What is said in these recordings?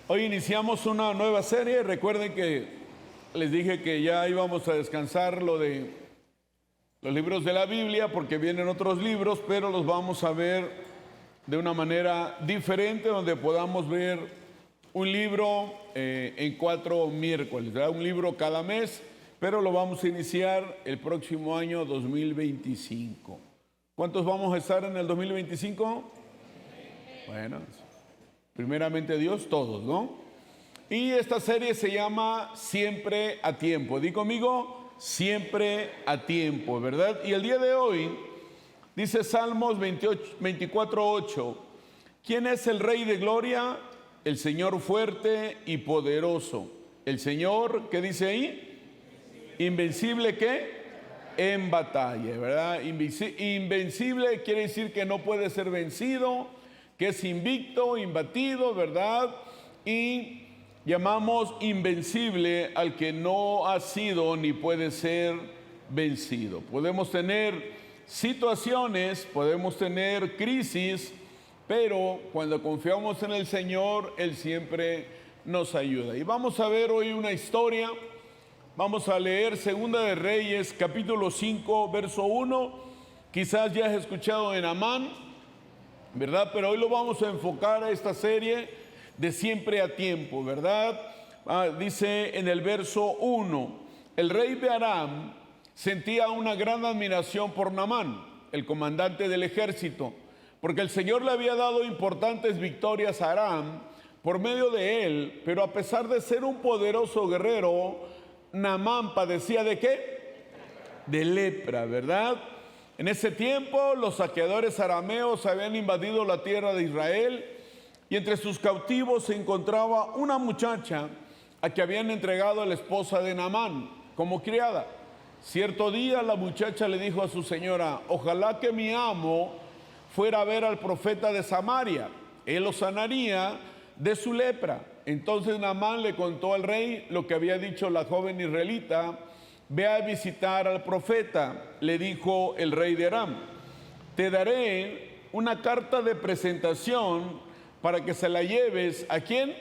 Hoy iniciamos una nueva serie. Recuerden que les dije que ya íbamos a descansar lo de los libros de la Biblia porque vienen otros libros, pero los vamos a ver de una manera diferente, donde podamos ver un libro en 4 miércoles, ¿verdad? Un libro cada mes, pero lo vamos a iniciar el próximo año 2025. ¿Cuántos vamos a estar en el 2025? Bueno, primeramente Dios, todos, ¿no? Y esta serie se llama Siempre a Tiempo. Di conmigo, siempre a tiempo, ¿verdad? Y el día de hoy dice Salmos 24:8, ¿quién es el Rey de Gloria? El Señor fuerte y poderoso. El Señor, ¿qué dice ahí? Invencible, ¿qué? En batalla, ¿verdad? Invencible quiere decir que no puede ser vencido, que es invicto, imbatido, ¿verdad? Y llamamos invencible al que no ha sido ni puede ser vencido. Podemos tener situaciones, podemos tener crisis, pero cuando confiamos en el Señor, Él siempre nos ayuda. Y vamos a ver hoy una historia. Vamos a leer Segunda de Reyes, capítulo 5, verso 1. Quizás ya has escuchado en Amán, ¿verdad? Pero hoy lo vamos a enfocar a esta serie de siempre a tiempo, ¿verdad? Dice en el verso 1, el rey de Aram sentía una gran admiración por Naamán, el comandante del ejército, porque el Señor le había dado importantes victorias a Aram por medio de él, pero a pesar de ser un poderoso guerrero, Naamán padecía ¿de qué? De lepra, ¿verdad? En ese tiempo los saqueadores arameos habían invadido la tierra de Israel y entre sus cautivos se encontraba una muchacha a que habían entregado a la esposa de Naamán como criada. Cierto día la muchacha le dijo a su señora, ojalá que mi amo fuera a ver al profeta de Samaria, él lo sanaría de su lepra. Entonces Naamán le contó al rey lo que había dicho la joven israelita. Ve a visitar al profeta, le dijo el rey de Aram. Te daré una carta de presentación para que se la lleves, ¿a quién?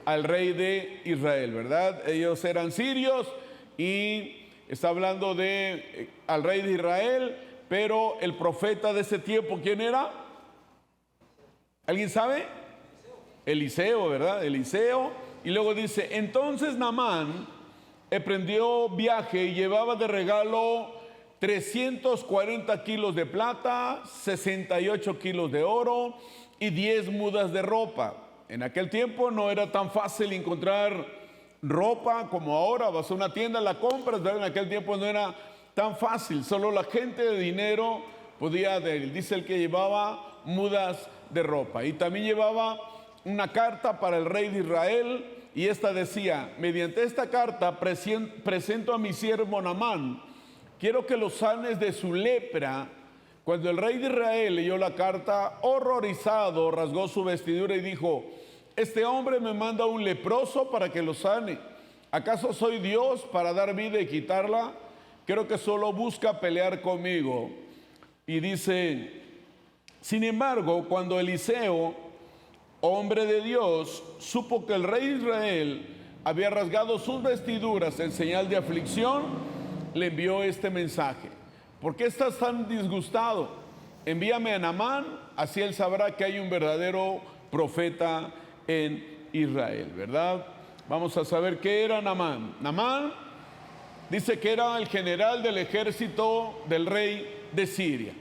Al rey de Israel, ¿verdad? Ellos eran sirios y está hablando de al rey de Israel, pero el profeta de ese tiempo, ¿quién era? ¿Alguien sabe? Eliseo, ¿verdad? Eliseo. Y luego dice, entonces Naamán emprendió viaje y llevaba de regalo 340 kilos de plata, 68 kilos de oro y 10 mudas de ropa. En aquel tiempo no era tan fácil encontrar ropa como ahora. Vas a una tienda, la compras, ¿verdad? En aquel tiempo no era tan fácil. Solo la gente de dinero podía adherir. Dice el que llevaba mudas de ropa. Y también llevaba una carta para el rey de Israel. Y esta decía, mediante esta carta presento a mi siervo Naamán, quiero que lo sanes de su lepra. Cuando el rey de Israel leyó la carta, horrorizado, rasgó su vestidura y dijo, este hombre me manda un leproso para que lo sane. ¿Acaso soy Dios para dar vida y quitarla? Creo que solo busca pelear conmigo. Y dice, sin embargo, cuando Eliseo, hombre de Dios, supo que el rey de Israel había rasgado sus vestiduras en señal de aflicción, le envió este mensaje. ¿Por qué estás tan disgustado? Envíame a Naamán, así él sabrá que hay un verdadero profeta en Israel, ¿verdad? Vamos a saber qué era Naamán. Naamán dice que era el general del ejército del rey de Siria.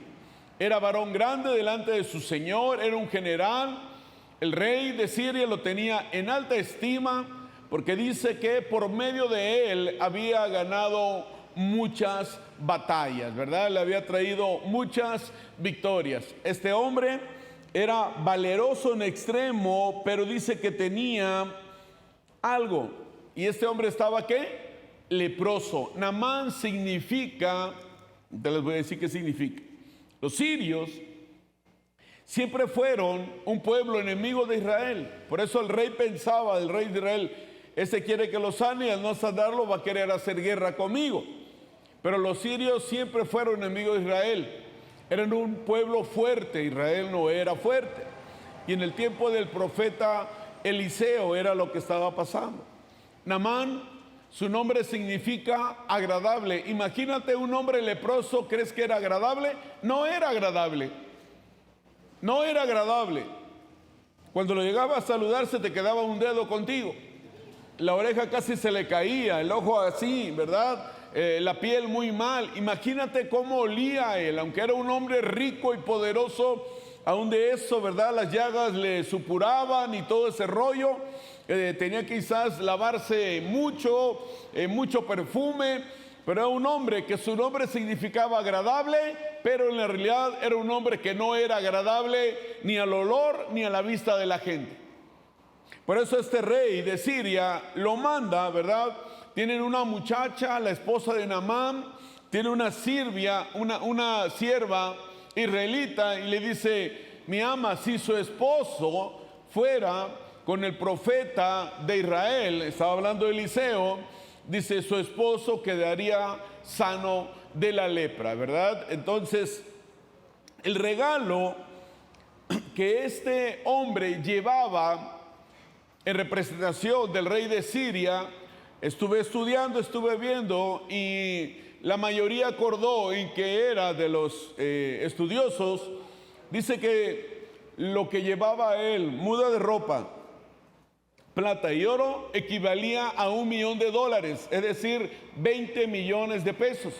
Era varón grande delante de su señor, era un general. El rey de Siria lo tenía en alta estima porque dice que por medio de él había ganado muchas batallas, ¿verdad? Le había traído muchas victorias. Este hombre era valeroso en extremo, pero dice que tenía algo. Y este hombre estaba, ¿qué? Leproso. Naamán significa, te les voy a decir qué significa. Los sirios siempre fueron un pueblo enemigo de Israel. Por eso el rey pensaba, el rey de Israel, este quiere que lo sane y al no sanarlo va a querer hacer guerra conmigo. Pero los sirios siempre fueron enemigos de Israel. Eran un pueblo fuerte, Israel no era fuerte. Y en el tiempo del profeta Eliseo era lo que estaba pasando. Naamán, su nombre significa agradable. Imagínate un hombre leproso, ¿crees que era agradable? No era agradable. No era agradable. Cuando lo llegaba a saludar se te quedaba un dedo contigo. La oreja casi se le caía, el ojo así, ¿verdad? La piel muy mal. Imagínate cómo olía él, aunque era un hombre rico y poderoso, aún de eso, ¿verdad? Las llagas le supuraban y todo ese rollo. Tenía quizás lavarse mucho, mucho perfume, pero era un hombre que su nombre significaba agradable, pero en la realidad era un hombre que no era agradable ni al olor ni a la vista de la gente. Por eso este rey de Siria lo manda, ¿verdad? Tienen una muchacha, la esposa de Naamán, tiene una sierva israelita y le dice: mi ama, si su esposo fuera con el profeta de Israel, estaba hablando de Eliseo, dice, su esposo quedaría sano de la lepra, ¿verdad? Entonces, el regalo que este hombre llevaba en representación del rey de Siria, estuve estudiando, estuve viendo, y la mayoría acordó en que era de los estudiosos, dice que lo que llevaba él, muda de ropa, plata y oro, equivalía a $1.000.000, es decir, 20 millones de pesos.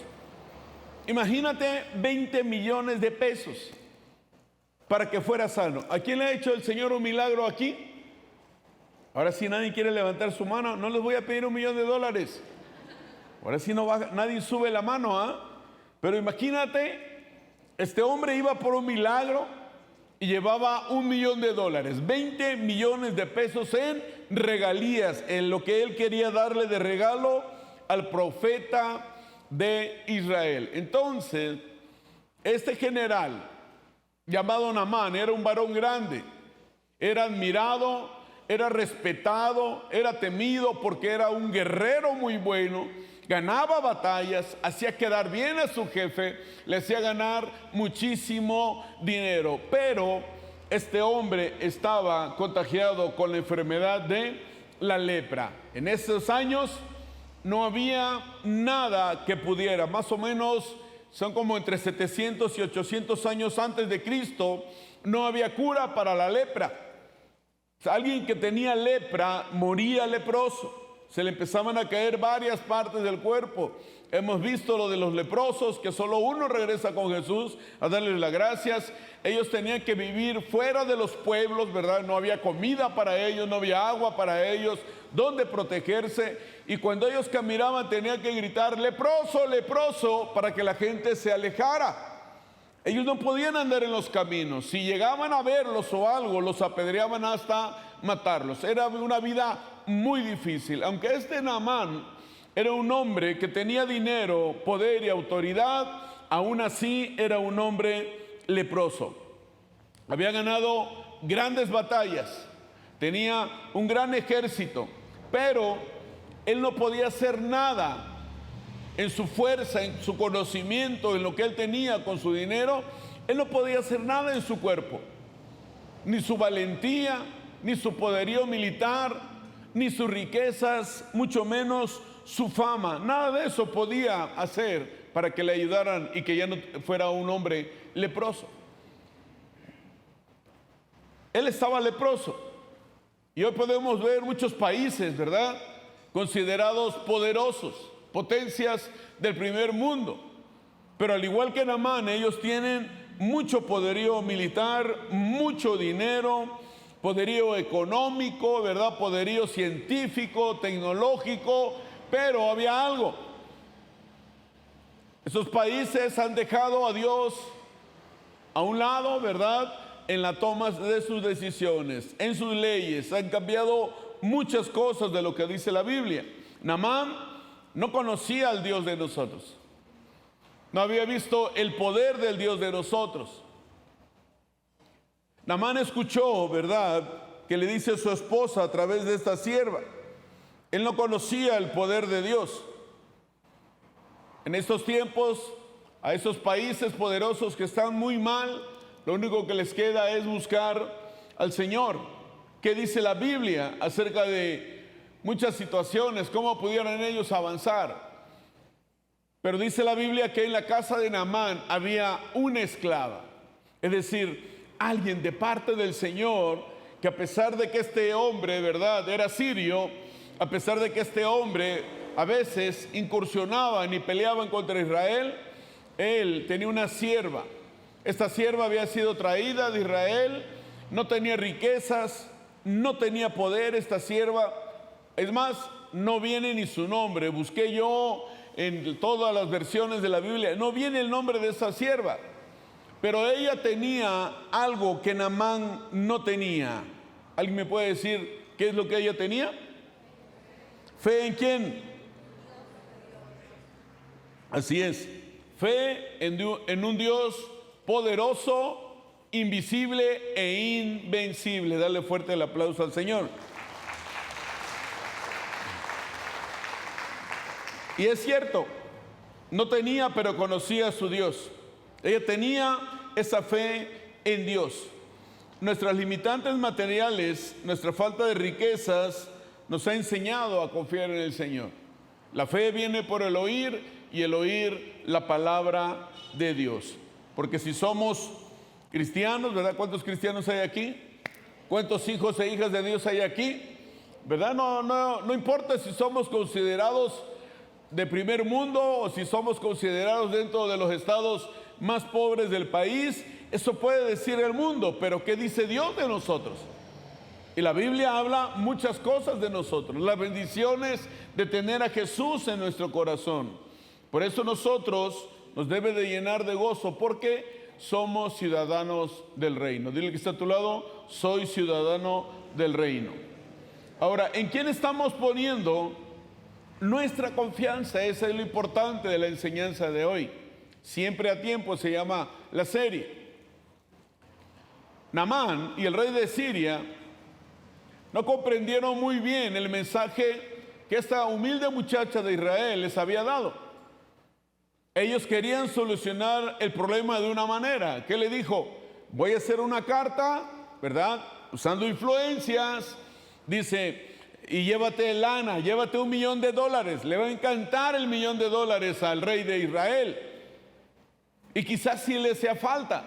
Imagínate 20 millones de pesos para que fuera sano. ¿A quién le ha hecho el Señor un milagro aquí? Ahora si nadie quiere levantar su mano, no les voy a pedir $1.000.000. Ahora sí nadie sube la mano, ¿ah? Pero imagínate, este hombre iba por un milagro y llevaba $1.000.000, 20 millones de pesos en regalías, en lo que él quería darle de regalo al profeta de Israel. Entonces, este general llamado Naamán era un varón grande, era admirado, era respetado, era temido porque era un guerrero muy bueno, ganaba batallas, hacía quedar bien a su jefe, le hacía ganar muchísimo dinero. Pero este hombre estaba contagiado con la enfermedad de la lepra. En esos años no había nada que pudiera, más o menos son como entre 700 y 800 años antes de Cristo, no había cura para la lepra. Alguien que tenía lepra moría leproso, se le empezaban a caer varias partes del cuerpo. Hemos visto lo de los leprosos, que solo uno regresa con Jesús a darles las gracias. Ellos tenían que vivir fuera de los pueblos, ¿verdad? No había comida para ellos, no había agua para ellos, donde protegerse. Y cuando ellos caminaban tenían que gritar: leproso, leproso, para que la gente se alejara. Ellos no podían andar en los caminos. Si llegaban a verlos o algo, los apedreaban hasta matarlos. Era una vida muy difícil. Aunque este Naamán era un hombre que tenía dinero, poder y autoridad, aún así era un hombre leproso. Había ganado grandes batallas, tenía un gran ejército, pero él no podía hacer nada. En su fuerza, en su conocimiento, en lo que él tenía con su dinero, él no podía hacer nada en su cuerpo. Ni su valentía, ni su poderío militar, ni sus riquezas, mucho menos su fama. Nada de eso podía hacer para que le ayudaran y que ya no fuera un hombre leproso. Él estaba leproso. Y hoy podemos ver muchos países, ¿verdad?, considerados poderosos, potencias del primer mundo, pero al igual que Naamán, ellos tienen mucho poderío militar, mucho dinero, poderío económico, ¿verdad?, poderío científico, tecnológico, pero había algo: esos países han dejado a Dios a un lado, ¿verdad?, en la toma de sus decisiones, en sus leyes. Han cambiado muchas cosas de lo que dice la Biblia. Naamán no conocía al Dios de nosotros, no había visto el poder del Dios de nosotros. Naamán escuchó, ¿verdad?, que le dice a su esposa a través de esta sierva. Él no conocía el poder de Dios. En estos tiempos, a esos países poderosos que están muy mal, lo único que les queda es buscar al Señor. qué dice la Biblia acerca de muchas situaciones, cómo pudieron ellos avanzar. Pero dice la Biblia que en la casa de Naamán había una esclava, es decir, alguien de parte del Señor, que a pesar de que este hombre, ¿verdad?, era sirio, a pesar de que este hombre a veces incursionaban y peleaban contra Israel, él tenía una sierva. Esta sierva había sido traída de Israel, no tenía riquezas, no tenía poder esta sierva. Es más, no viene ni su nombre. Busqué yo en todas las versiones de la Biblia, no viene el nombre de esa sierva. Pero ella tenía algo que Naamán no tenía. ¿Alguien me puede decir qué es lo que ella tenía? ¿Fe en quién? Así es, fe en un Dios poderoso, invisible e invencible. Dale fuerte el aplauso al Señor. Y es cierto, no tenía, pero conocía a su Dios. Ella tenía esa fe en Dios. Nuestras limitantes materiales, nuestra falta de riquezas, nos ha enseñado a confiar en el Señor. La fe viene por el oír y el oír la palabra de Dios. Porque si somos cristianos, ¿verdad? ¿Cuántos cristianos hay aquí? ¿Cuántos hijos e hijas de Dios hay aquí? ¿Verdad? No importa si somos considerados de primer mundo o si somos considerados dentro de los estados más pobres del país. Eso puede decir el mundo, pero ¿qué dice Dios de nosotros? Y la Biblia habla muchas cosas de nosotros, las bendiciones de tener a Jesús en nuestro corazón. Por eso nosotros nos debe de llenar de gozo, porque somos ciudadanos del reino. Dile que está a tu lado, soy ciudadano del reino. Ahora, ¿en quién estamos poniendo nuestra confianza? Esa es lo importante de la enseñanza de hoy. Siempre a tiempo se llama la serie. Naamán y el rey de Siria no comprendieron muy bien el mensaje que esta humilde muchacha de Israel les había dado. Ellos querían solucionar el problema de una manera. ¿Qué le dijo? Voy a hacer una carta, ¿verdad?, usando influencias. Dice, y llévate lana, llévate $1 millón. Le va a encantar el $1 millón al rey de Israel. Y quizás sí le hacía falta.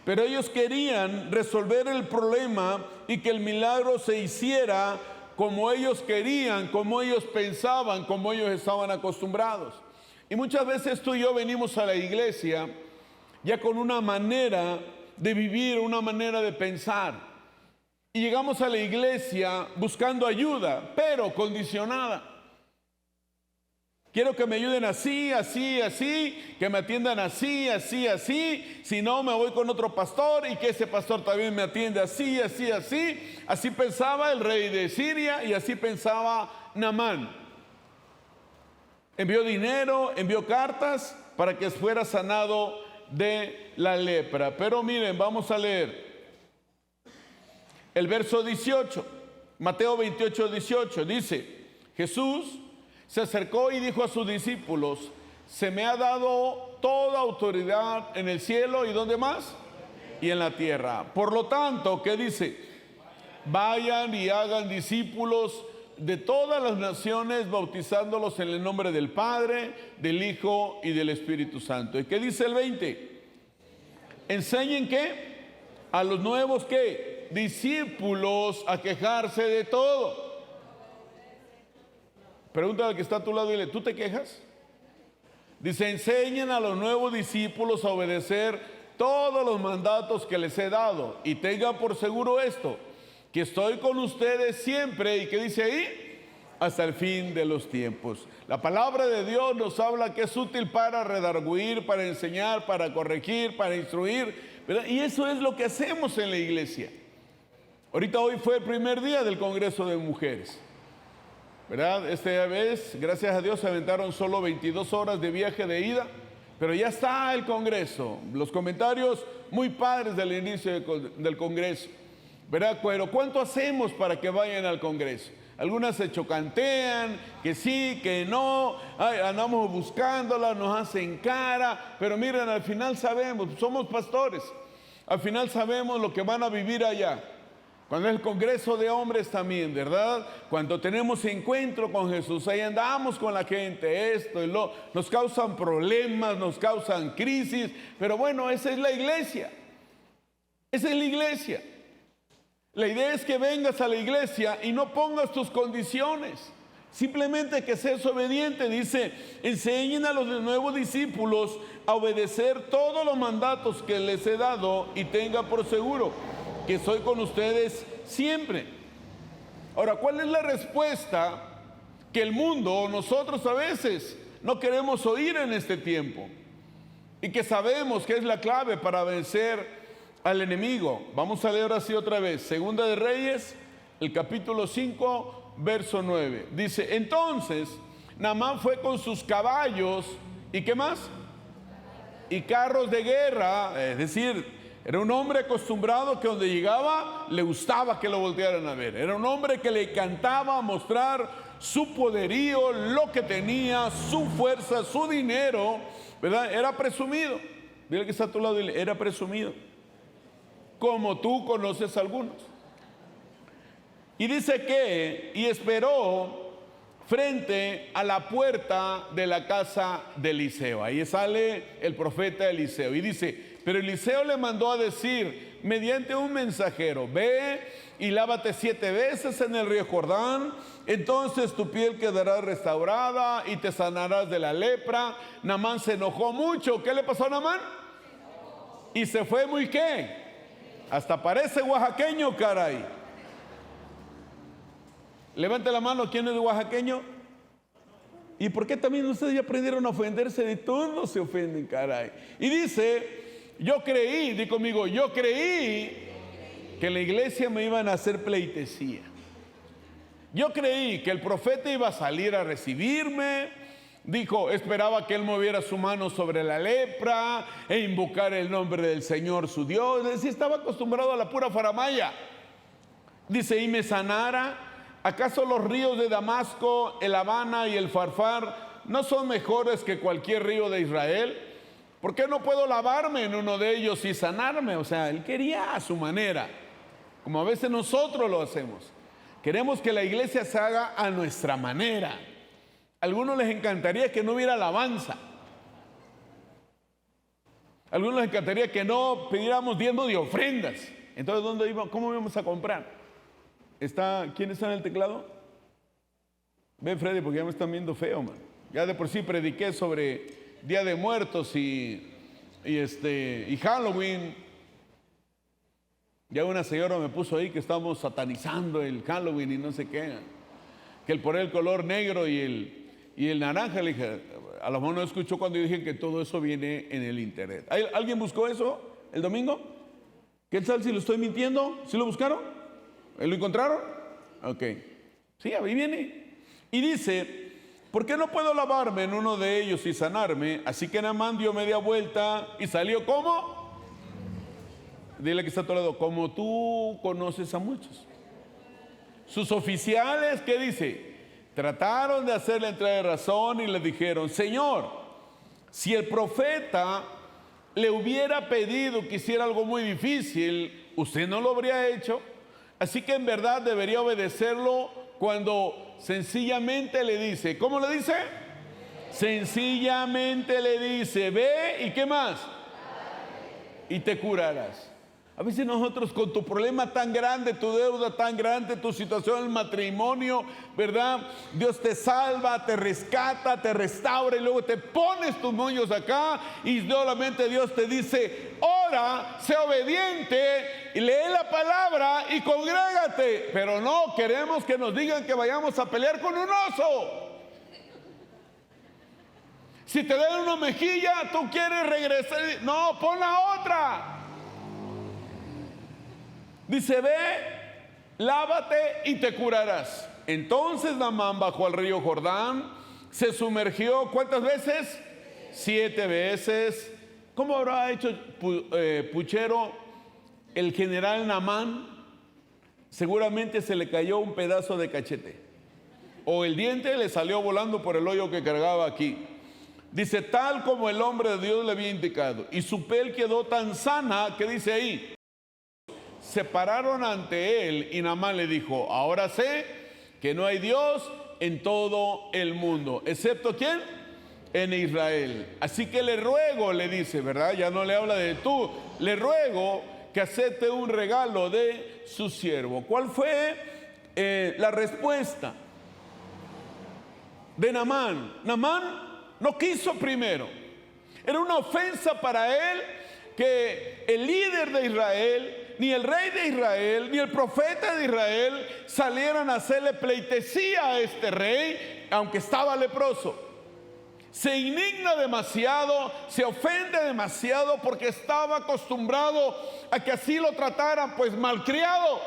Pero ellos querían resolver el problema y que el milagro se hiciera como ellos querían, como ellos pensaban, como ellos estaban acostumbrados. Y muchas veces tú y yo venimos a la iglesia ya con una manera de vivir, una manera de pensar. Y llegamos a la iglesia buscando ayuda, pero condicionada. Quiero que me ayuden así, así, así, que me atiendan así, así, así. Si no, me voy con otro pastor y que ese pastor también me atienda así, así, así. Así pensaba el rey de Siria y así pensaba Naamán. Envió dinero, envió cartas para que fuera sanado de la lepra. Pero miren, vamos a leer el verso 18, Mateo 28, 18. Dice, Jesús se acercó y dijo a sus discípulos, se me ha dado toda autoridad en el cielo y ¿dónde más? Y en la tierra. Por lo tanto, ¿qué dice? Vayan y hagan discípulos de todas las naciones, bautizándolos en el nombre del Padre, del Hijo y del Espíritu Santo. ¿Y qué dice el 20? Enseñen ¿qué? A los nuevos ¿qué? Discípulos a quejarse de todo. Pregúntale al que está a tu lado y dile, ¿tú te quejas? Dice, enseñen a los nuevos discípulos a obedecer todos los mandatos que les he dado. Y tengan por seguro esto, que estoy con ustedes siempre. ¿Y qué dice ahí? Hasta el fin de los tiempos. La palabra de Dios nos habla que es útil para redarguir, para enseñar, para corregir, para instruir, ¿verdad? Y eso es lo que hacemos en la iglesia. Ahorita hoy fue el primer día del Congreso de Mujeres, ¿verdad? Esta vez, gracias a Dios, se aventaron solo 22 horas de viaje de ida, pero ya está el Congreso. Los comentarios muy padres del inicio del Congreso, ¿verdad? Pero ¿cuánto hacemos para que vayan al Congreso? Algunas se chocantean, que sí, que no, ay, andamos buscándola, nos hacen cara, pero miren, al final sabemos, somos pastores, al final sabemos lo que van a vivir allá. Cuando es el congreso de hombres también, ¿verdad? Cuando tenemos encuentro con Jesús, ahí andamos con la gente, esto y lo, nos causan problemas, nos causan crisis, pero bueno, esa es la iglesia. Esa es la iglesia. La idea es que vengas a la iglesia y no pongas tus condiciones. Simplemente que seas obediente. Dice, enseñen a los nuevos discípulos a obedecer todos los mandatos que les he dado y tenga por seguro que soy con ustedes siempre. Ahora, ¿cuál es la respuesta que el mundo o nosotros a veces no queremos oír en este tiempo? Y que sabemos que es la clave para vencer al enemigo. Vamos a leer así otra vez. Segunda de Reyes, el capítulo 5, verso 9. Dice, entonces Naamán fue con sus caballos, ¿y qué más? Y carros de guerra, es decir, era un hombre acostumbrado que donde llegaba le gustaba que lo voltearan a ver. Era un hombre que le encantaba mostrar su poderío, lo que tenía, su fuerza, su dinero, ¿verdad? Era presumido. Dile que está a tu lado, dile, era presumido. Como tú conoces a algunos. Y dice que, y esperó frente a la puerta de la casa de Eliseo. Ahí sale el profeta Eliseo y dice, pero Eliseo le mandó a decir mediante un mensajero, ve y lávate 7 veces en el río Jordán, entonces tu piel quedará restaurada y te sanarás de la lepra. Naamán se enojó mucho. ¿Qué le pasó a Naamán? Y se fue muy ¿qué? Hasta parece oaxaqueño, caray. Levante la mano, ¿quién es oaxaqueño? ¿Y por qué también ustedes ya aprendieron a ofenderse? De todos se ofenden, caray. Y dice, yo creí, di conmigo, yo creí que en la iglesia me iban a hacer pleitesía. Yo creí que el profeta iba a salir a recibirme. Dijo, esperaba que él moviera su mano sobre la lepra e invocar el nombre del Señor su Dios. Es decir, estaba acostumbrado a la pura faramaya. Dice, y me sanara. ¿Acaso los ríos de Damasco, el Habana y el Farfar no son mejores que cualquier río de Israel? ¿Por qué no puedo lavarme en uno de ellos y sanarme? O sea, él quería a su manera, como a veces nosotros lo hacemos. Queremos que la iglesia se haga a nuestra manera. A algunos les encantaría que no hubiera alabanza. A algunos les encantaría que no pidiéramos diezmo de ofrendas. Entonces, ¿dónde íbamos? ¿Cómo íbamos a comprar? ¿Quién está en el teclado? Ven, Freddy, porque ya me están viendo feo, man. Ya de por sí prediqué sobre Día de Muertos y Halloween. Ya una señora me puso ahí que estamos satanizando el Halloween y no sé qué. Que por el color negro y el naranja. Le dije, a lo mejor no escuchó cuando yo dije que todo eso viene en el internet. ¿Alguien buscó eso el domingo? ¿Qué tal si lo estoy mintiendo? ¿Sí lo buscaron? ¿Lo encontraron? Ok. Sí, ahí viene. Y dice, ¿por qué no puedo lavarme en uno de ellos y sanarme? Así que Naamán dio media vuelta y salió ¿cómo? Dile que está a tu lado, como tú conoces a muchos. Sus oficiales, ¿qué dice? Trataron de hacerle entrar de razón y le dijeron, Señor, si el profeta le hubiera pedido que hiciera algo muy difícil, ¿usted no lo habría hecho? Así que en verdad debería obedecerlo cuando sencillamente le dice, ¿cómo le dice? Sencillamente le dice, ve y ¿qué más? Y te curarás. A veces nosotros con tu problema tan grande, tu deuda tan grande, tu situación en el matrimonio, ¿verdad? Dios te salva, te rescata, te restaura y luego te pones tus moños acá y solamente Dios te dice, ora, sé obediente y lee la palabra y congrégate. Pero no, queremos que nos digan que vayamos a pelear con un oso. Si te dan una mejilla, tú quieres regresar. No, pon la otra. Dice, ve, lávate y te curarás. Entonces Naamán bajó al río Jordán, se sumergió, ¿cuántas veces? 7 veces. ¿Cómo habrá hecho puchero el general Naamán? Seguramente se le cayó un pedazo de cachete. O el diente le salió volando por el hoyo que cargaba aquí. Dice, tal como el hombre de Dios le había indicado. Y su piel quedó tan sana, que dice ahí, se pararon ante él y Naamán le dijo: ahora sé que no hay Dios en todo el mundo, excepto ¿quién? En Israel. Así que le ruego, le dice, ¿verdad? Ya no le habla de tú, le ruego que acepte un regalo de su siervo. ¿Cuál fue la respuesta de Naamán? Naamán no quiso primero. Era una ofensa para él que el líder de Israel, ni el rey de Israel, ni el profeta de Israel salieran a hacerle pleitesía a este rey, aunque estaba leproso. Se indigna demasiado, se ofende demasiado porque estaba acostumbrado a que así lo trataran, pues malcriado,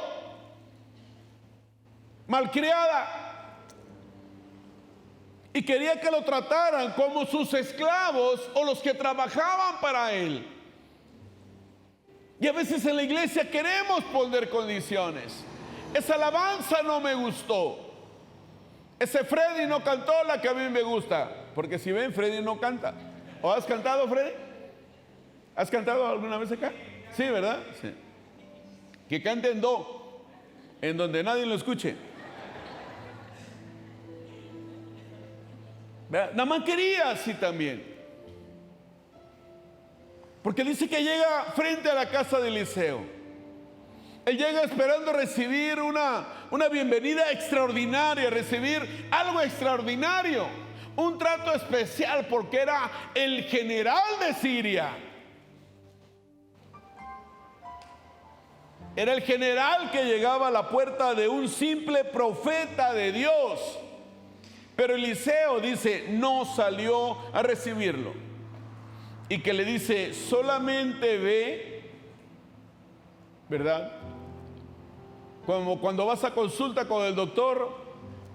malcriada. Y quería que lo trataran como sus esclavos o los que trabajaban para él. Y a veces en la iglesia queremos poner condiciones. Esa alabanza no me gustó. Ese Freddy no cantó la que a mí me gusta. Porque si ven, Freddy no canta. ¿O has cantado, Freddy? ¿Has cantado alguna vez acá? Sí, ¿verdad? Sí. Que cante en do, en donde nadie lo escuche. Naamán quería así también. Porque dice que llega frente a la casa de Eliseo. Él llega esperando recibir una bienvenida extraordinaria, recibir algo extraordinario, un trato especial, porque era el general de Siria. Era el general que llegaba a la puerta de un simple profeta de Dios. Pero Eliseo dice, no salió a recibirlo. Y que le dice, solamente ve, ¿verdad? Como cuando vas a consulta con el doctor,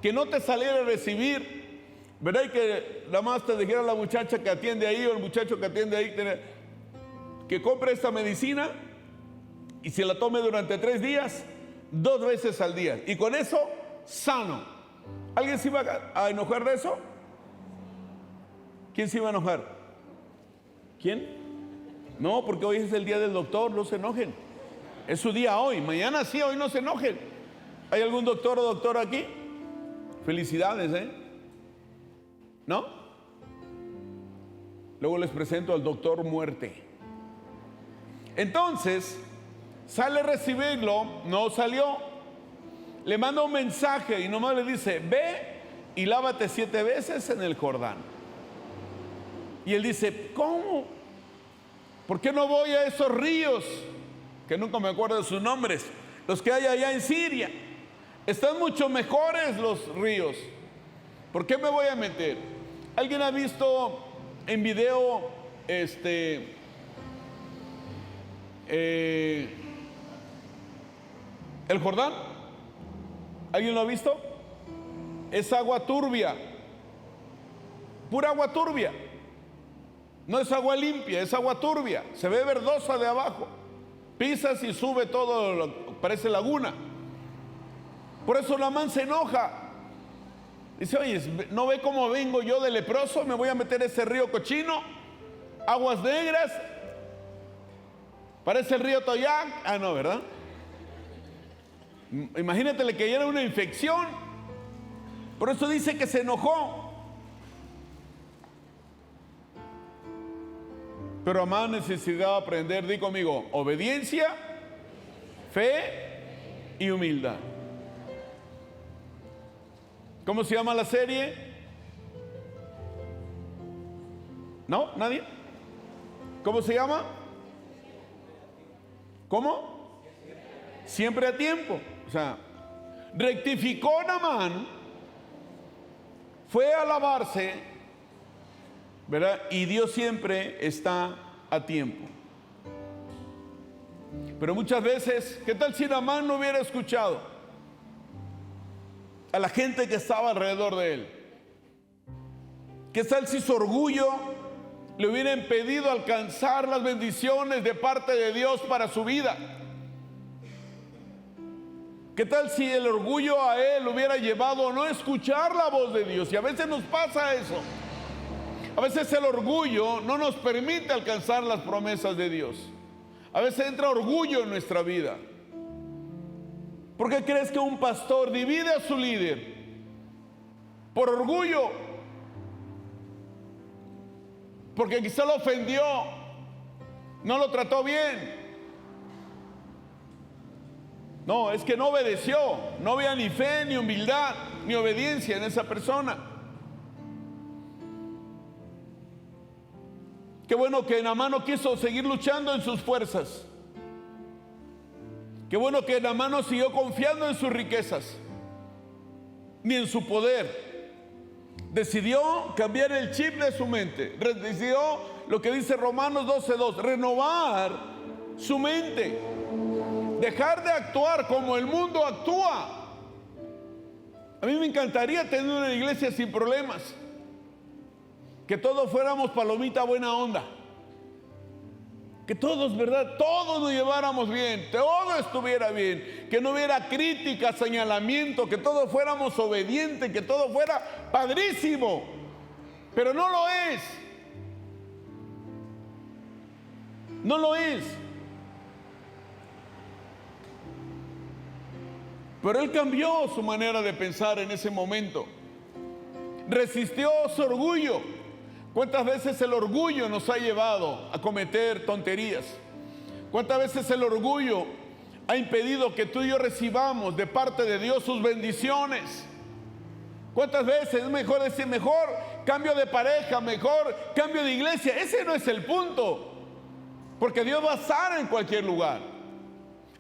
que no te saliera a recibir, ¿verdad? Y que nada más te dijera la muchacha que atiende ahí o el muchacho que atiende ahí, que compre esta medicina y se la tome durante 3 días, 2 veces al día. Y con eso, sano. ¿Alguien se iba a enojar de eso? ¿Quién se iba a enojar? ¿Quién? No, porque hoy es el día del doctor, no se enojen. Es su día hoy, mañana sí, hoy no se enojen. ¿Hay algún doctor o doctora aquí? Felicidades, ¿eh? ¿No? Luego les presento al doctor Muerte. Entonces, sale a recibirlo, no salió. Le manda un mensaje y nomás le dice, ve y lávate 7 veces en el Jordán. Y él dice, ¿cómo? ¿Por qué no voy a esos ríos? Que nunca me acuerdo de sus nombres. Los que hay allá en Siria. Están mucho mejores los ríos. ¿Por qué me voy a meter? ¿Alguien ha visto en video el Jordán? ¿Alguien lo ha visto? Es agua turbia. Pura agua turbia. No es agua limpia, es agua turbia. Se ve verdosa de abajo. Pisas y sube todo, parece laguna. Por eso Naamán se enoja. Dice, oye, ¿no ve cómo vengo yo de leproso? Me voy a meter a ese río cochino, aguas negras. Parece el río Toyac. Ah, no, ¿verdad? Imagínate, le cayera una infección. Por eso dice que se enojó. Pero Naamán necesitaba aprender, di conmigo, obediencia, fe y humildad. ¿Cómo se llama la serie? ¿No? ¿Nadie? ¿Cómo se llama? ¿Cómo? Siempre a tiempo. O sea, rectificó Naamán, fue a lavarse, ¿verdad? Y Dios siempre está a tiempo. Pero muchas veces, ¿qué tal si Naamán no hubiera escuchado a la gente que estaba alrededor de él? ¿Qué tal si su orgullo le hubiera impedido alcanzar las bendiciones de parte de Dios para su vida? ¿Qué tal si el orgullo a él hubiera llevado a no escuchar la voz de Dios? Y a veces nos pasa eso. A veces el orgullo no nos permite alcanzar las promesas de Dios. A veces entra orgullo en nuestra vida. ¿Por qué crees que un pastor divide a su líder? Por orgullo. Porque quizá lo ofendió, no lo trató bien. No, es que no obedeció, no había ni fe, ni humildad, ni obediencia en esa persona. Qué bueno que Naamán no quiso seguir luchando en sus fuerzas. Qué bueno que Naamán no siguió confiando en sus riquezas, ni en su poder. Decidió cambiar el chip de su mente. Decidió lo que dice Romanos 12:2, renovar su mente. Dejar de actuar como el mundo actúa. A mí me encantaría tener una iglesia sin problemas. Que todos fuéramos palomita buena onda. Que todos, ¿verdad? Todos nos lleváramos bien, todo estuviera bien, que no hubiera crítica, señalamiento, que todos fuéramos obedientes, que todo fuera padrísimo, pero no lo es. No lo es. Pero él cambió su manera de pensar en ese momento. Resistió su orgullo. ¿Cuántas veces el orgullo nos ha llevado a cometer tonterías? ¿Cuántas veces el orgullo ha impedido que tú y yo recibamos de parte de Dios sus bendiciones? ¿Cuántas veces es mejor decir, mejor cambio de pareja, mejor cambio de iglesia? Ese no es el punto, porque Dios va a estar en cualquier lugar.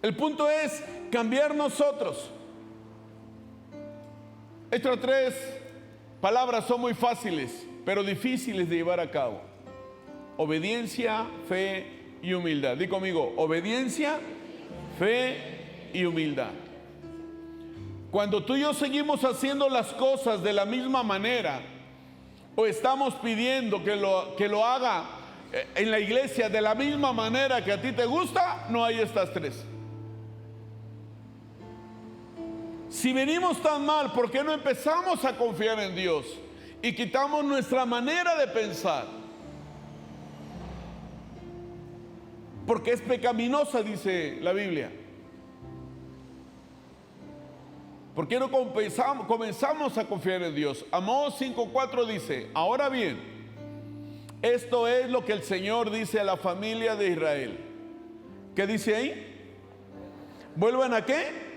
El punto es cambiar nosotros. Estas tres palabras son muy fáciles, pero difíciles de llevar a cabo. Obediencia, fe y humildad. Di conmigo, obediencia, fe y humildad. Cuando tú y yo seguimos haciendo las cosas de la misma manera, o estamos pidiendo que lo haga en la iglesia de la misma manera que a ti te gusta, no hay estas tres. Si venimos tan mal, ¿por qué no empezamos a confiar en Dios y quitamos nuestra manera de pensar? Porque es pecaminosa, dice la Biblia. ¿Por qué no comenzamos a confiar en Dios? Amós 5:4 dice, ahora bien, esto es lo que el Señor dice a la familia de Israel. ¿Qué dice ahí? ¿Vuelvan a qué?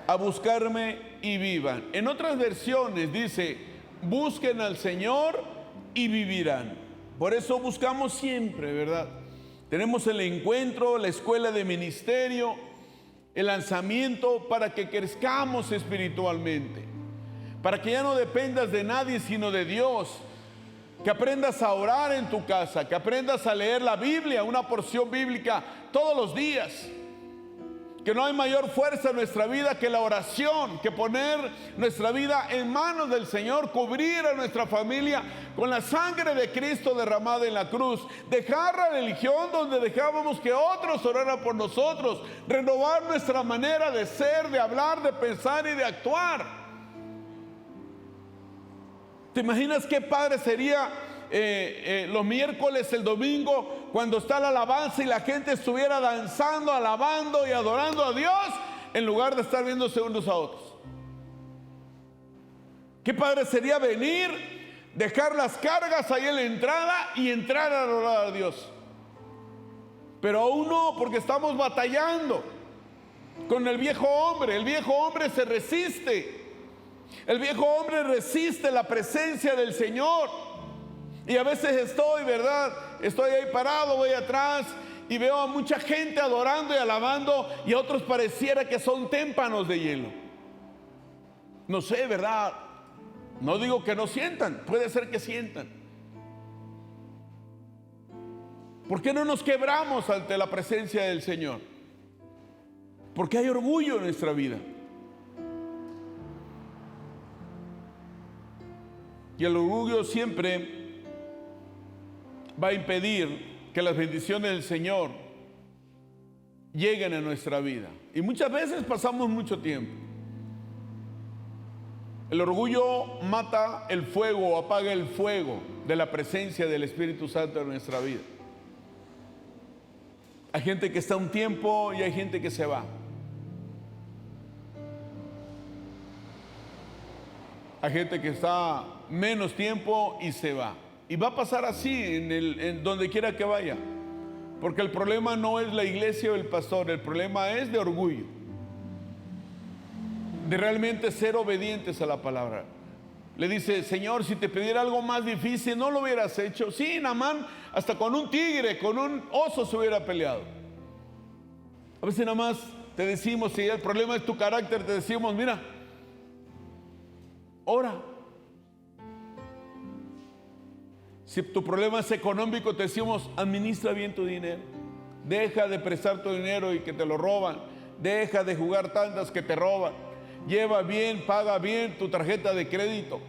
A buscarme y vivan. En otras versiones dice, busquen al Señor y vivirán. Por eso buscamos siempre, ¿verdad? Tenemos el encuentro, la escuela de ministerio, el lanzamiento para que crezcamos espiritualmente, para que ya no dependas de nadie sino de Dios, que aprendas a orar en tu casa, que aprendas a leer la Biblia, una porción bíblica todos los días. Que no hay mayor fuerza en nuestra vida que la oración, que poner nuestra vida en manos del Señor, cubrir a nuestra familia con la sangre de Cristo derramada en la cruz, dejar la religión donde dejábamos que otros oraran por nosotros, renovar nuestra manera de ser, de hablar, de pensar y de actuar. ¿Te imaginas qué padre sería los miércoles, el domingo, cuando está la alabanza y la gente estuviera danzando, alabando y adorando a Dios en lugar de estar viéndose unos a otros? Qué padre sería venir, dejar las cargas ahí en la entrada y entrar a adorar a Dios. Pero aún no, porque estamos batallando con el viejo hombre. El viejo hombre se resiste. El viejo hombre resiste la presencia del Señor. Y a veces estoy, ¿verdad? Estoy ahí parado, voy atrás y veo a mucha gente adorando y alabando, y a otros pareciera que son témpanos de hielo. No sé, ¿verdad? No digo que no sientan, puede ser que sientan. ¿Por qué no nos quebramos ante la presencia del Señor? Porque hay orgullo en nuestra vida. Y el orgullo siempre va a impedir que las bendiciones del Señor lleguen a nuestra vida. Y muchas veces pasamos mucho tiempo. El orgullo mata el fuego, apaga el fuego de la presencia del Espíritu Santo en nuestra vida. Hay gente que está un tiempo y hay gente que se va. Hay gente que está menos tiempo y se va. Y va a pasar así en donde quiera que vaya. Porque el problema no es la iglesia o el pastor, el problema es de orgullo. De realmente ser obedientes a la palabra. Le dice: Señor, si te pidiera algo más difícil, ¿no lo hubieras hecho? Sí, Naamán hasta con un tigre, con un oso se hubiera peleado. A veces nada más te decimos, si el problema es tu carácter, te decimos: mira, ora. Si tu problema es económico, te decimos: administra bien tu dinero. Deja de prestar tu dinero y que te lo roban. Deja de jugar tantas que te roban. Lleva bien, paga bien tu tarjeta de crédito.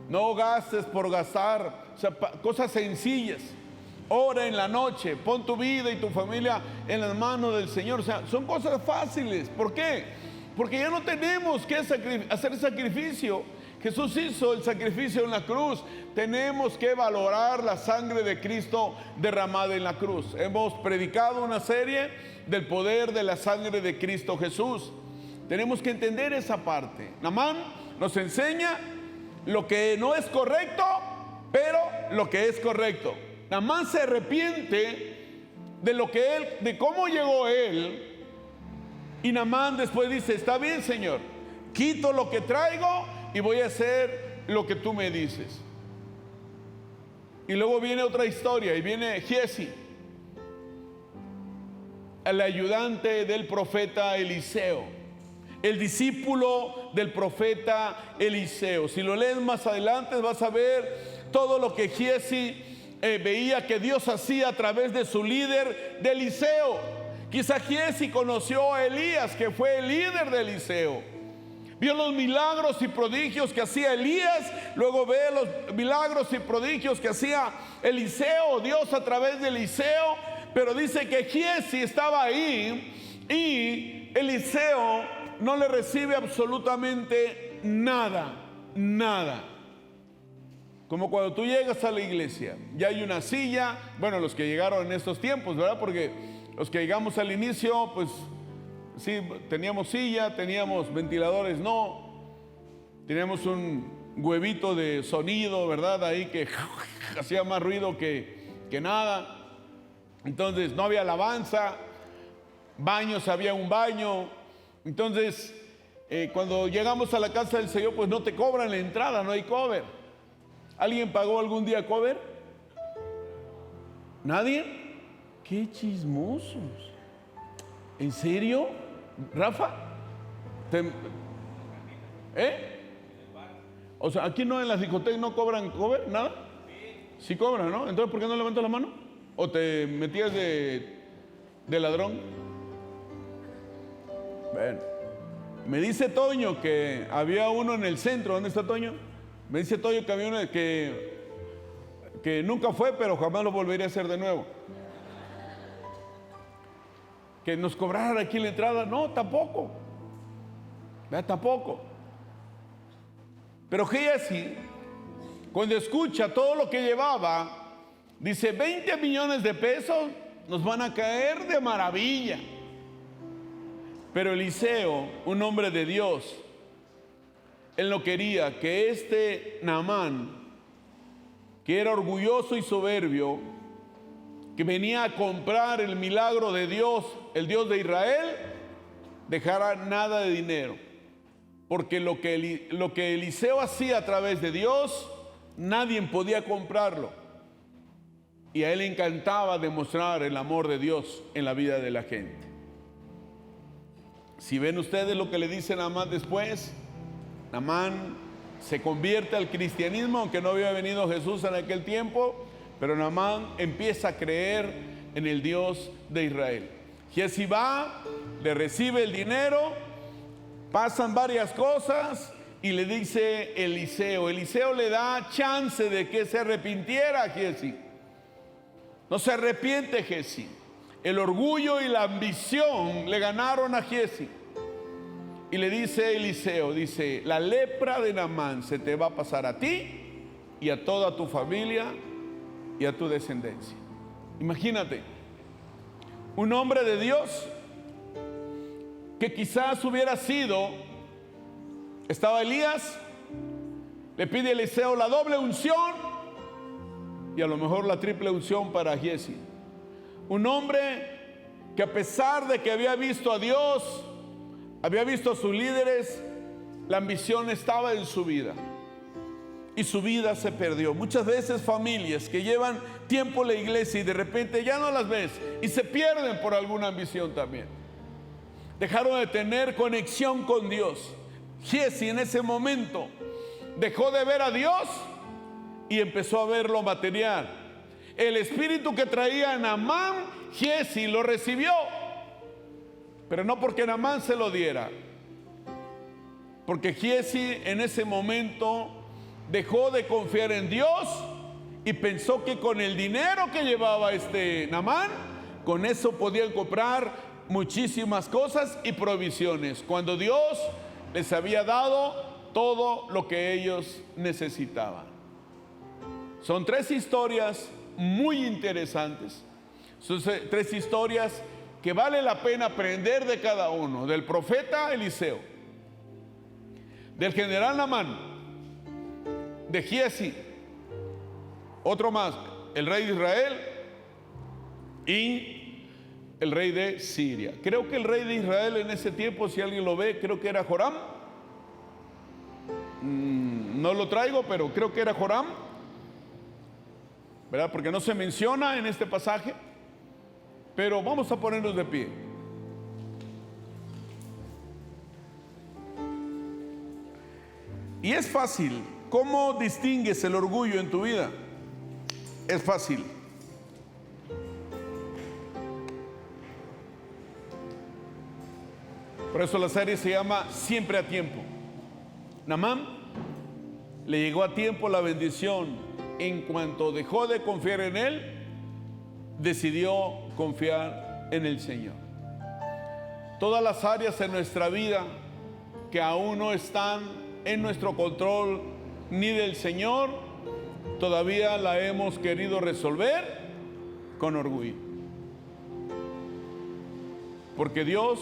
No gastes por gastar. O sea, cosas sencillas. Ora en la noche. Pon tu vida y tu familia en las manos del Señor. O sea, son cosas fáciles. ¿Por qué? Porque ya no tenemos que hacer sacrificio. Jesús hizo el sacrificio en la cruz. Tenemos que valorar la sangre de Cristo derramada en la cruz. Hemos predicado una serie del poder de la sangre de Cristo Jesús. Tenemos que entender esa parte. Naamán nos enseña lo que no es correcto, pero lo que es correcto. Naamán se arrepiente de cómo llegó él. Y Naamán después dice: está bien, Señor, quito lo que traigo y voy a hacer lo que tú me dices. Y luego viene otra historia, y viene Giezi, el ayudante del profeta Eliseo, el discípulo del profeta Eliseo. Si lo lees más adelante vas a ver todo lo que Giezi veía que Dios hacía a través de su líder de Eliseo. Quizá Giezi conoció a Elías, que fue el líder de Eliseo. Vio los milagros y prodigios que hacía Elías, luego ve los milagros y prodigios que hacía Eliseo, Dios a través de Eliseo. Pero dice que Giezi estaba ahí y Eliseo no le recibe absolutamente nada, nada. Como cuando tú llegas a la iglesia, ya hay una silla, bueno, los que llegaron en estos tiempos, ¿verdad? Porque los que llegamos al inicio, pues sí, teníamos silla, teníamos ventiladores, no. Teníamos un huevito de sonido, ¿verdad? Ahí que hacía más ruido que nada. Entonces no había alabanza, baños, había un baño. Entonces, cuando llegamos a la casa del Señor, pues no te cobran la entrada, no hay cover. ¿Alguien pagó algún día cover? ¿Nadie? ¡Qué chismosos! ¿En serio? ¿Rafa? O sea, aquí no, en las discotecas no cobran cover, nada. Sí cobran, ¿no? Entonces, ¿por qué no levantas la mano? ¿O te metías de ladrón? Bueno, me dice Toño que había uno en el centro. ¿Dónde está Toño? Me dice Toño que había uno que nunca fue, pero jamás lo volvería a hacer de nuevo. Que nos cobraran aquí la entrada. No, tampoco. Tampoco. Pero Giezi, cuando escucha todo lo que llevaba, dice: 20 millones de pesos nos van a caer de maravilla. Pero Eliseo, un hombre de Dios, él no quería que este Naamán, que era orgulloso y soberbio, que venía a comprar el milagro de Dios, el Dios de Israel, dejara nada de dinero. Porque lo que Eliseo hacía a través de Dios, nadie podía comprarlo. Y a él le encantaba demostrar el amor de Dios en la vida de la gente. Si ven ustedes lo que le dice Naamán después, Naamán se convierte al cristianismo, aunque no había venido Jesús en aquel tiempo, pero Naamán empieza a creer en el Dios de Israel. Giezi va, le recibe el dinero, pasan varias cosas y le dice Eliseo le da chance de que se arrepintiera a Giezi. No se arrepiente Giezi. El orgullo y la ambición le ganaron a Giezi. Y le dice Eliseo, dice: la lepra de Naamán se te va a pasar a ti y a toda tu familia y a tu descendencia. Imagínate, un hombre de Dios que quizás hubiera sido, estaba Elías, Le pide a Eliseo la doble unción y a lo mejor la triple unción para Giezi. Un hombre que, a pesar de que había visto a Dios, había visto a sus líderes, la ambición estaba en su vida y su vida se perdió. Muchas veces familias que llevan tiempo en la iglesia y de repente ya no las ves y se pierden por alguna ambición también. Dejaron de tener conexión con Dios. Giezi en ese momento dejó de ver a Dios y empezó a ver lo material. El espíritu que traía Naamán, Giezi lo recibió, pero no porque Naamán se lo diera, porque Giezi en ese momento dejó de confiar en Dios y pensó que con el dinero que llevaba Naamán, con eso podían comprar muchísimas cosas y provisiones, cuando Dios les había dado todo lo que ellos necesitaban. Son tres historias muy interesantes. Son tres historias que vale la pena aprender de cada uno: del profeta Eliseo, del general Naamán, de Giezi, otro más, el rey de Israel y el rey de Siria. Creo que el rey de Israel en ese tiempo, si alguien lo ve, creo que era Joram. No lo traigo, pero creo que era Joram, ¿verdad? Porque no se menciona en este pasaje. Pero vamos a ponernos de pie. Y es fácil. ¿Cómo distingues el orgullo en tu vida? Es fácil. Por eso la serie se llama Siempre a Tiempo. Naamán le llegó a tiempo la bendición. En cuanto dejó de confiar en él, decidió confiar en el Señor. Todas las áreas en nuestra vida que aún no están en nuestro control ni del Señor, todavía la hemos querido resolver con orgullo. Porque Dios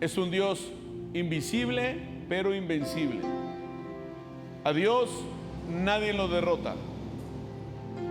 es un Dios invisible, pero invencible. A Dios nadie lo derrota.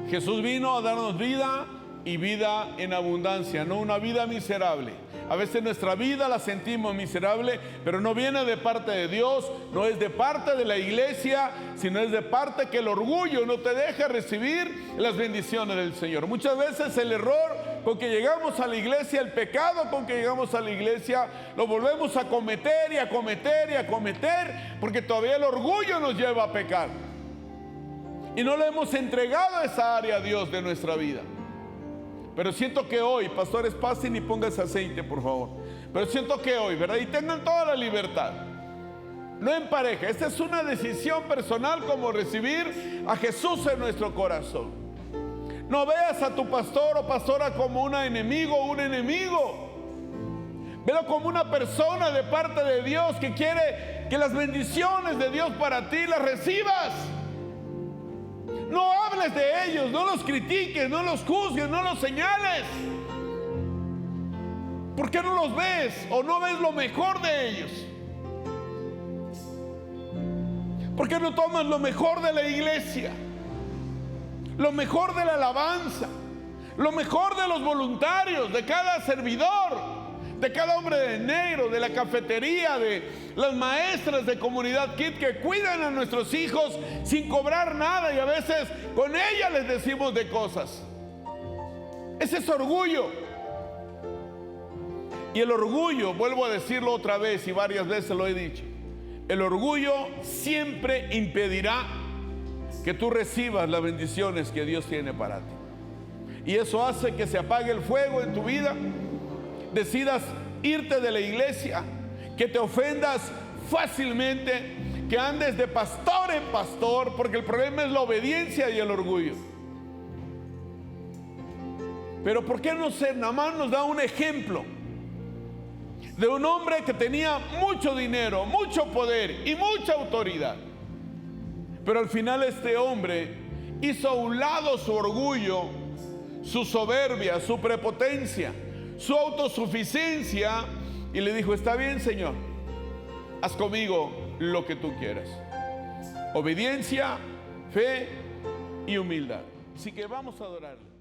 Jesús vino a darnos vida y vida en abundancia, no una vida miserable. A veces nuestra vida la sentimos miserable, pero no viene de parte de Dios, no es de parte de la iglesia, sino es de parte que el orgullo no te deja recibir las bendiciones del Señor. Muchas veces el error con que llegamos a la iglesia, el pecado con que llegamos a la iglesia, lo volvemos a cometer y a cometer y a cometer, porque todavía el orgullo nos lleva a pecar. Y no le hemos entregado esa área a Dios de nuestra vida. Pero siento que hoy, pastores, pasen y pongan aceite, por favor. Pero siento que hoy, ¿verdad? Y tengan toda la libertad. No en pareja. Esta es una decisión personal, como recibir a Jesús en nuestro corazón. No veas a tu pastor o pastora como un enemigo o un enemigo. Velo como una persona de parte de Dios que quiere que las bendiciones de Dios para ti las recibas. No hables de ellos, no los critiques, no los juzgues, no los señales. ¿Por qué no los ves o no ves lo mejor de ellos? ¿Por qué no tomas lo mejor de la iglesia? Lo mejor de la alabanza, lo mejor de los voluntarios, de cada servidor, de cada hombre de negro, de la cafetería, de las maestras de Comunidad Kid que cuidan a nuestros hijos sin cobrar nada y a veces con ellas les decimos de cosas. Ese es orgullo. Y el orgullo, vuelvo a decirlo otra vez y varias veces lo he dicho, el orgullo siempre impedirá que tú recibas las bendiciones que Dios tiene para ti. Y eso hace que se apague el fuego en tu vida, decidas irte de la iglesia, que te ofendas fácilmente, que andes de pastor en pastor, porque el problema es la obediencia y el orgullo. Pero ¿por qué no ser? Naamán nos da un ejemplo de un hombre que tenía mucho dinero, mucho poder y mucha autoridad. Pero al final este hombre hizo a un lado su orgullo, su soberbia, su prepotencia, su autosuficiencia, y le dijo: está bien, Señor, haz conmigo lo que tú quieras. obediencia, fe y humildad. Así que vamos a adorarle.